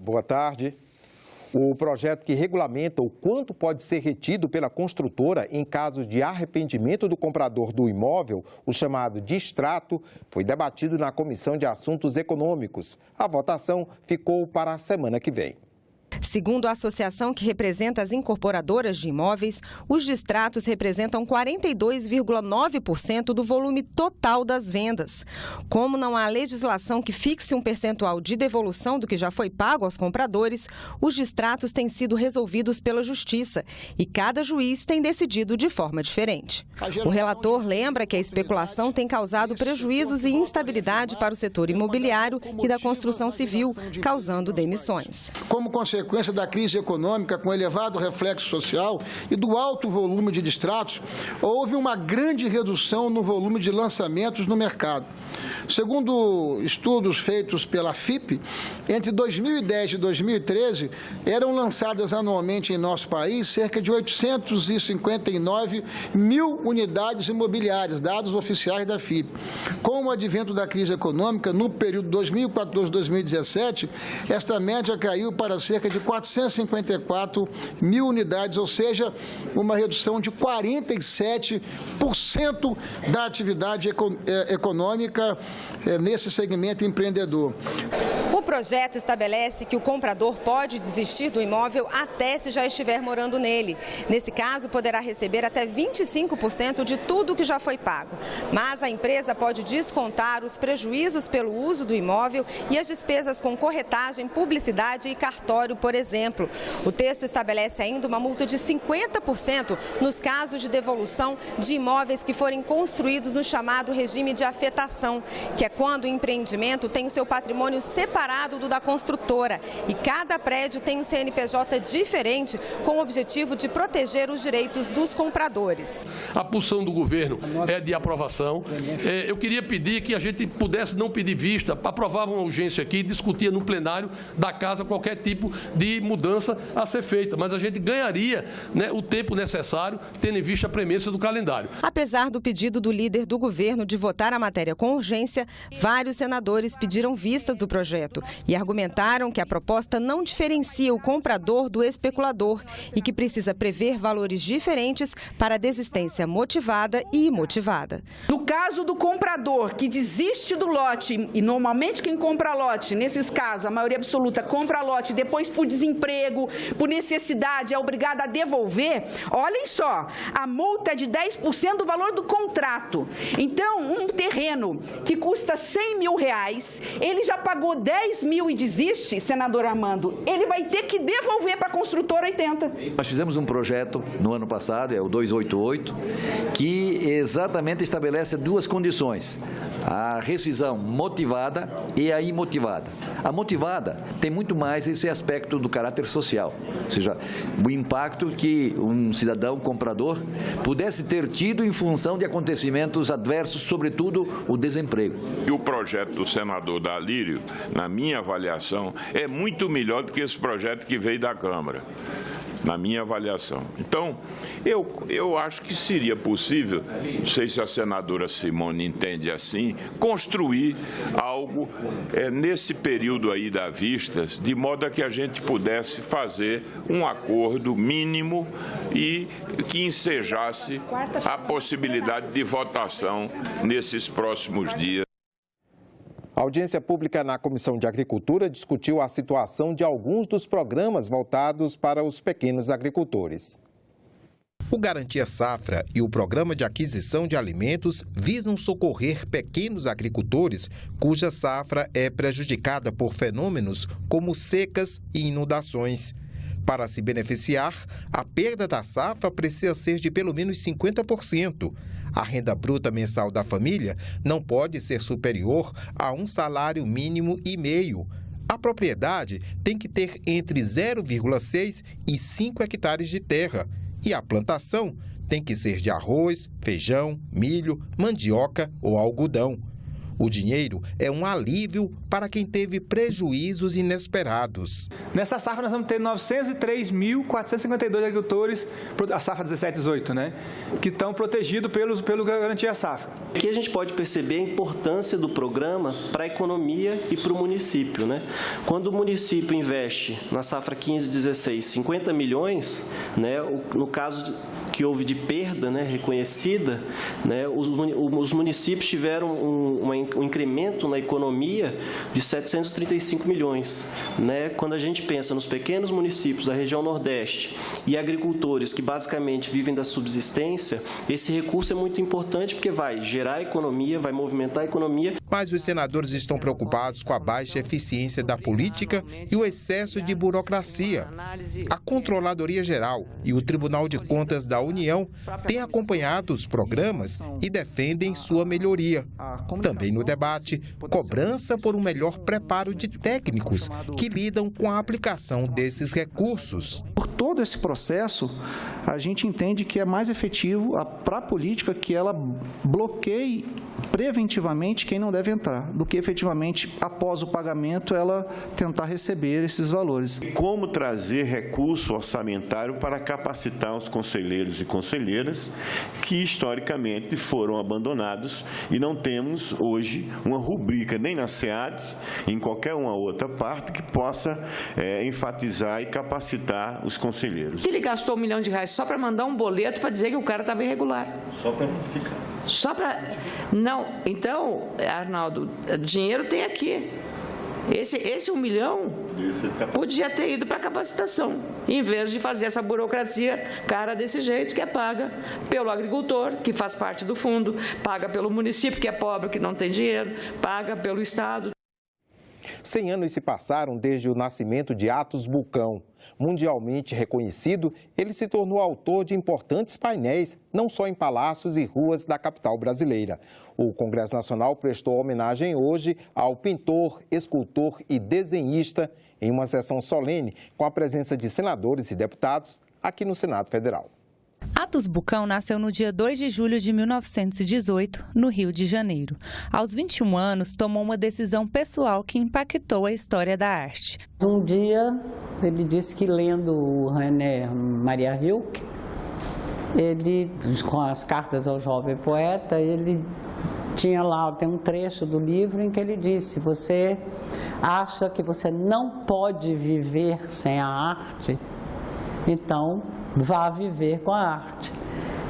Boa tarde. O projeto que regulamenta o quanto pode ser retido pela construtora em caso de arrependimento do comprador do imóvel, o chamado distrato, foi debatido na Comissão de Assuntos Econômicos. A votação ficou para a semana que vem. Segundo a associação que representa as incorporadoras de imóveis, os distratos representam 42,9% do volume total das vendas. Como não há legislação que fixe um percentual de devolução do que já foi pago aos compradores, os distratos têm sido resolvidos pela Justiça e cada juiz tem decidido de forma diferente. O relator lembra que a especulação tem causado prejuízos e instabilidade para o setor imobiliário e da construção civil, causando demissões. Como consequência da crise econômica, com elevado reflexo social e do alto volume de distratos, houve uma grande redução no volume de lançamentos no mercado. Segundo estudos feitos pela FIP, entre 2010 e 2013, eram lançadas anualmente em nosso país cerca de 859 mil unidades imobiliárias, dados oficiais da FIP. Com o advento da crise econômica, no período 2014-2017, esta média caiu para cerca de 454 mil unidades, ou seja, uma redução de 47% da atividade econômica nesse segmento empreendedor. O projeto estabelece que o comprador pode desistir do imóvel até se já estiver morando nele. Nesse caso, poderá receber até 25% de tudo que já foi pago. Mas a empresa pode descontar os prejuízos pelo uso do imóvel e as despesas com corretagem, publicidade e cartório, por exemplo. O texto estabelece ainda uma multa de 50% nos casos de devolução de imóveis que forem construídos no chamado regime de afetação, que é quando o empreendimento tem o seu patrimônio separado do da construtora e cada prédio tem um CNPJ diferente com o objetivo de proteger os direitos dos compradores. A posição do governo é de aprovação. Eu queria pedir que a gente pudesse não pedir vista, aprovar uma urgência aqui e discutir no plenário da Casa qualquer tipo de mudança a ser feita, mas a gente ganharia, o tempo necessário, tendo em vista a premência do calendário. Apesar do pedido do líder do governo de votar a matéria com urgência, vários senadores pediram vistas do projeto e argumentaram que a proposta não diferencia o comprador do especulador e que precisa prever valores diferentes para a desistência motivada e imotivada. No caso do comprador que desiste do lote, e normalmente quem compra lote, nesses casos, a maioria absoluta compra lote e depois por desemprego, por necessidade, é obrigada a devolver, olhem só, a multa é de 10% do valor do contrato. Então, um terreno que custa 100 mil reais, ele já pagou 10 mil e desiste, senador Armando, ele vai ter que devolver para a construtora 80. Nós fizemos um projeto no ano passado, é o 288, que exatamente estabelece duas condições: a rescisão motivada e a imotivada. A motivada tem muito mais esse aspecto do caráter social, ou seja, o impacto que um cidadão comprador pudesse ter tido em função de acontecimentos adversos, sobretudo o desemprego. E o projeto do senador Dalírio, na minha avaliação, é muito melhor do que esse projeto que veio da Câmara, na minha avaliação. Então, eu acho que seria possível, não sei se a senadora Simone entende assim, construir algo nesse período aí da vistas, de modo a que a gente pudesse fazer um acordo mínimo e que ensejasse a possibilidade de votação nesses próximos dias. A audiência pública na Comissão de Agricultura discutiu a situação de alguns dos programas voltados para os pequenos agricultores. O Garantia Safra e o Programa de Aquisição de Alimentos visam socorrer pequenos agricultores cuja safra é prejudicada por fenômenos como secas e inundações. Para se beneficiar, a perda da safra precisa ser de pelo menos 50%. A renda bruta mensal da família não pode ser superior a um salário mínimo e meio. A propriedade tem que ter entre 0,6 e 5 hectares de terra. E a plantação tem que ser de arroz, feijão, milho, mandioca ou algodão. O dinheiro é um alívio para quem teve prejuízos inesperados. Nessa safra nós vamos ter 903.452 agricultores, a safra 17/18, né, que estão protegidos pelo Garantia Safra. Aqui a gente pode perceber a importância do programa para a economia e para o município, né? Quando o município investe na safra 15/16 50 milhões, né, no caso que houve de perda, né, reconhecida, né, os municípios tiveram um incremento na economia de 735 milhões. Né? Quando a gente pensa nos pequenos municípios da região Nordeste e agricultores que basicamente vivem da subsistência, esse recurso é muito importante porque vai gerar economia, vai movimentar a economia. Mas os senadores estão preocupados com a baixa eficiência da política e o excesso de burocracia. A Controladoria Geral e o Tribunal de Contas da União têm acompanhado os programas e defendem sua melhoria. Também no debate, cobrança por um melhor preparo de técnicos que lidam com a aplicação desses recursos. Por todo esse processo, a gente entende que é mais efetivo para a política que ela bloqueie preventivamente quem não deve entrar, do que efetivamente, após o pagamento, ela tentar receber esses valores. Como trazer recurso orçamentário para capacitar os conselheiros e conselheiras que, historicamente, foram abandonados e não temos, hoje, uma rubrica nem na SEAD, em qualquer uma outra parte, que possa enfatizar e capacitar os conselheiros. Ele gastou R$1 milhão só para mandar um boleto para dizer que o cara estava irregular. Só para notificar. Só para... Não, então, Arnaldo, dinheiro tem aqui. Esse R$1 milhão podia ter ido para capacitação, em vez de fazer essa burocracia cara desse jeito, que é paga pelo agricultor, que faz parte do fundo, paga pelo município, que é pobre, que não tem dinheiro, paga pelo Estado. 100 anos se passaram desde o nascimento de Atos Bulcão. Mundialmente reconhecido, ele se tornou autor de importantes painéis, não só em palácios e ruas da capital brasileira. O Congresso Nacional prestou homenagem hoje ao pintor, escultor e desenhista em uma sessão solene com a presença de senadores e deputados aqui no Senado Federal. Atos Bulcão nasceu no dia 2 de julho de 1918, no Rio de Janeiro. Aos 21 anos, tomou uma decisão pessoal que impactou a história da arte. Um dia, ele disse que lendo o René Maria Rilke, ele, com as cartas ao jovem poeta, ele tinha lá, tem um trecho do livro em que ele disse: você acha que você não pode viver sem a arte? Então, vá viver com a arte.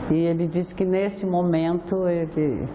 E ele disse que nesse momento ele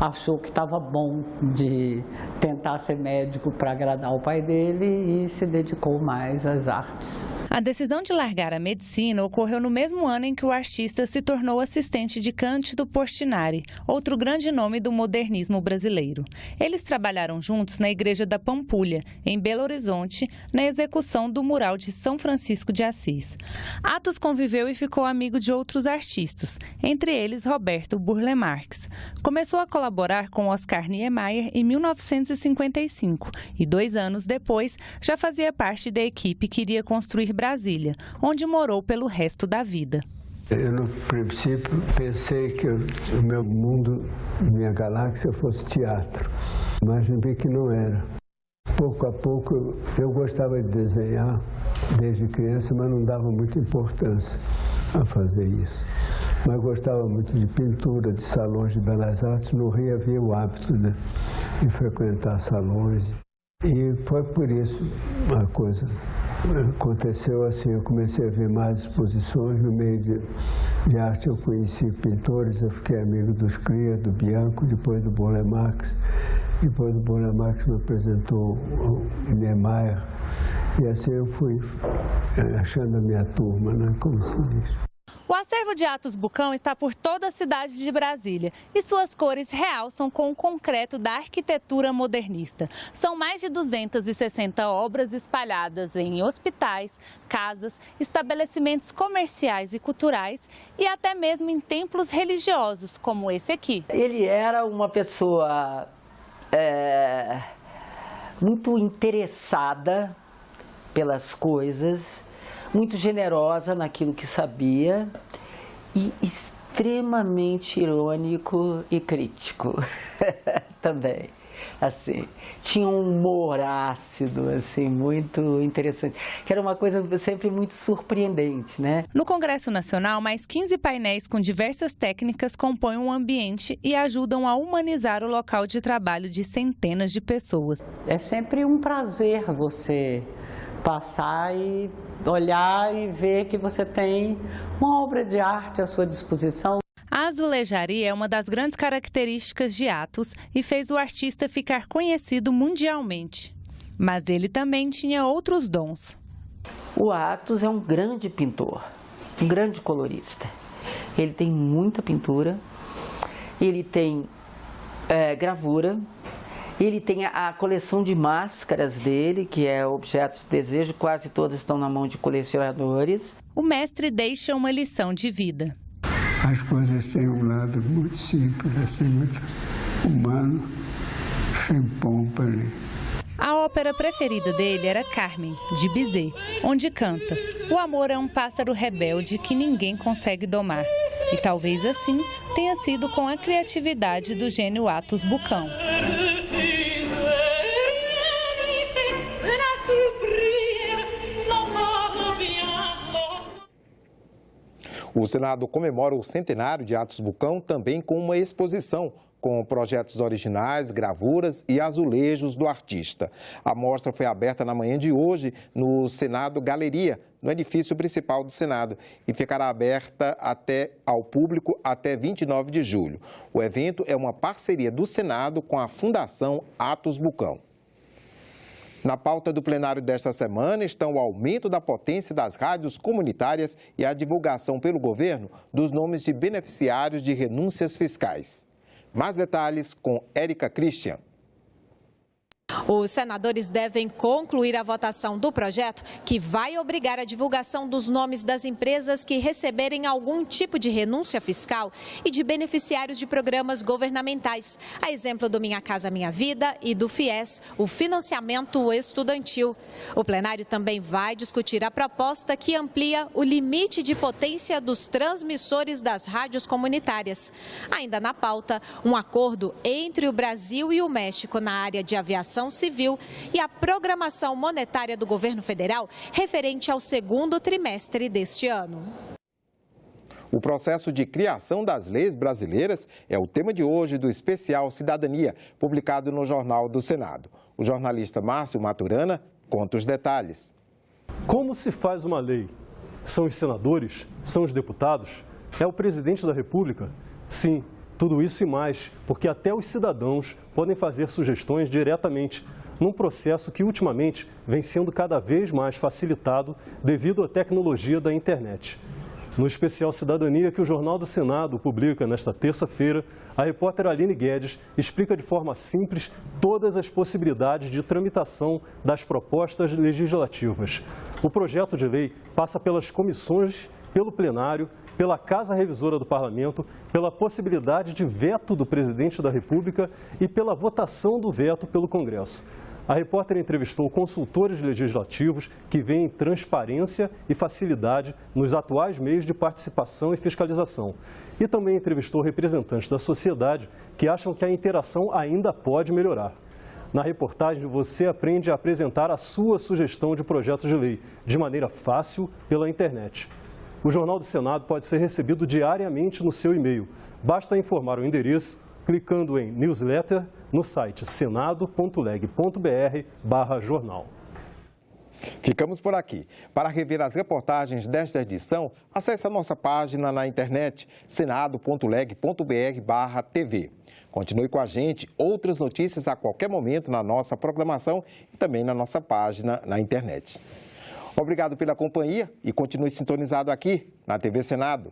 achou que estava bom de tentar ser médico para agradar o pai dele e se dedicou mais às artes. A decisão de largar a medicina ocorreu no mesmo ano em que o artista se tornou assistente de Cândido Portinari, outro grande nome do modernismo brasileiro. Eles trabalharam juntos na Igreja da Pampulha, em Belo Horizonte, na execução do mural de São Francisco de Assis. Atos conviveu e ficou amigo de outros artistas, entre eles Roberto Burle Marx. Começou a colaborar com Oscar Niemeyer em 1955 e 2 anos depois já fazia parte da equipe que iria construir Brasília, onde morou pelo resto da vida. Eu, no princípio, pensei que o meu mundo, minha galáxia, fosse teatro, mas vi que não era. Pouco a pouco, eu gostava de desenhar desde criança, mas não dava muita importância a fazer isso. Mas gostava muito de pintura, de salões de belas artes. No Rio havia o hábito, né, de frequentar salões. E foi por isso a coisa aconteceu assim. Eu comecei a ver mais exposições. No meio de arte eu conheci pintores, eu fiquei amigo dos Cria, do Bianco, depois do Burle Marx. Depois do Burle Marx me apresentou o Niemeyer. E assim eu fui achando a minha turma, né, como se diz. O acervo de Atos Bulcão está por toda a cidade de Brasília e suas cores realçam com o concreto da arquitetura modernista. São mais de 260 obras espalhadas em hospitais, casas, estabelecimentos comerciais e culturais e até mesmo em templos religiosos, como esse aqui. Ele era uma pessoa muito interessada pelas coisas, muito generosa naquilo que sabia e extremamente irônico e crítico também. Assim, tinha um humor ácido, assim, muito interessante, que era uma coisa sempre muito surpreendente, né? No Congresso Nacional, mais 15 painéis com diversas técnicas compõem um ambiente e ajudam a humanizar o local de trabalho de centenas de pessoas. É sempre um prazer você passar e olhar e ver que você tem uma obra de arte à sua disposição. A azulejaria é uma das grandes características de Atos e fez o artista ficar conhecido mundialmente. Mas ele também tinha outros dons. O Atos é um grande pintor, um grande colorista. Ele tem muita pintura, ele tem gravura, ele tem a coleção de máscaras dele, que é objeto de desejo, quase todas estão na mão de colecionadores. O mestre deixa uma lição de vida. As coisas têm um lado muito simples, assim, muito humano, sem pompa ali. A ópera preferida dele era Carmen, de Bizet, onde canta: o amor é um pássaro rebelde que ninguém consegue domar. E talvez assim tenha sido com a criatividade do gênio Atos Bucão. O Senado comemora o centenário de Atos Bucão também com uma exposição com projetos originais, gravuras e azulejos do artista. A mostra foi aberta na manhã de hoje no Senado Galeria, no edifício principal do Senado, e ficará aberta ao público até 29 de julho. O evento é uma parceria do Senado com a Fundação Atos Bucão. Na pauta do plenário desta semana estão o aumento da potência das rádios comunitárias e a divulgação pelo governo dos nomes de beneficiários de renúncias fiscais. Mais detalhes com Érica Christian. Os senadores devem concluir a votação do projeto que vai obrigar a divulgação dos nomes das empresas que receberem algum tipo de renúncia fiscal e de beneficiários de programas governamentais, a exemplo do Minha Casa Minha Vida e do FIES, o financiamento estudantil. O plenário também vai discutir a proposta que amplia o limite de potência dos transmissores das rádios comunitárias. Ainda na pauta, um acordo entre o Brasil e o México na área de aviação civil e a programação monetária do governo federal referente ao segundo trimestre deste ano. O processo de criação das leis brasileiras é o tema de hoje do especial Cidadania, publicado no Jornal do Senado. O jornalista Márcio Maturana conta os detalhes. Como se faz uma lei? São os senadores? São os deputados? É o presidente da República? Sim. Tudo isso e mais, porque até os cidadãos podem fazer sugestões diretamente, num processo que ultimamente vem sendo cada vez mais facilitado devido à tecnologia da internet. No especial Cidadania que o Jornal do Senado publica nesta terça-feira, a repórter Aline Guedes explica de forma simples todas as possibilidades de tramitação das propostas legislativas. O projeto de lei passa pelas comissões, pelo plenário, pela Casa Revisora do Parlamento, pela possibilidade de veto do presidente da República e pela votação do veto pelo Congresso. A repórter entrevistou consultores legislativos que veem transparência e facilidade nos atuais meios de participação e fiscalização. E também entrevistou representantes da sociedade que acham que a interação ainda pode melhorar. Na reportagem, você aprende a apresentar a sua sugestão de projeto de lei de maneira fácil pela internet. O Jornal do Senado pode ser recebido diariamente no seu e-mail. Basta informar o endereço clicando em newsletter no site senado.leg.br/jornal. Ficamos por aqui. Para rever as reportagens desta edição, acesse a nossa página na internet senado.leg.br/tv. Continue com a gente, outras notícias a qualquer momento na nossa programação e também na nossa página na internet. Obrigado pela companhia e continue sintonizado aqui na TV Senado.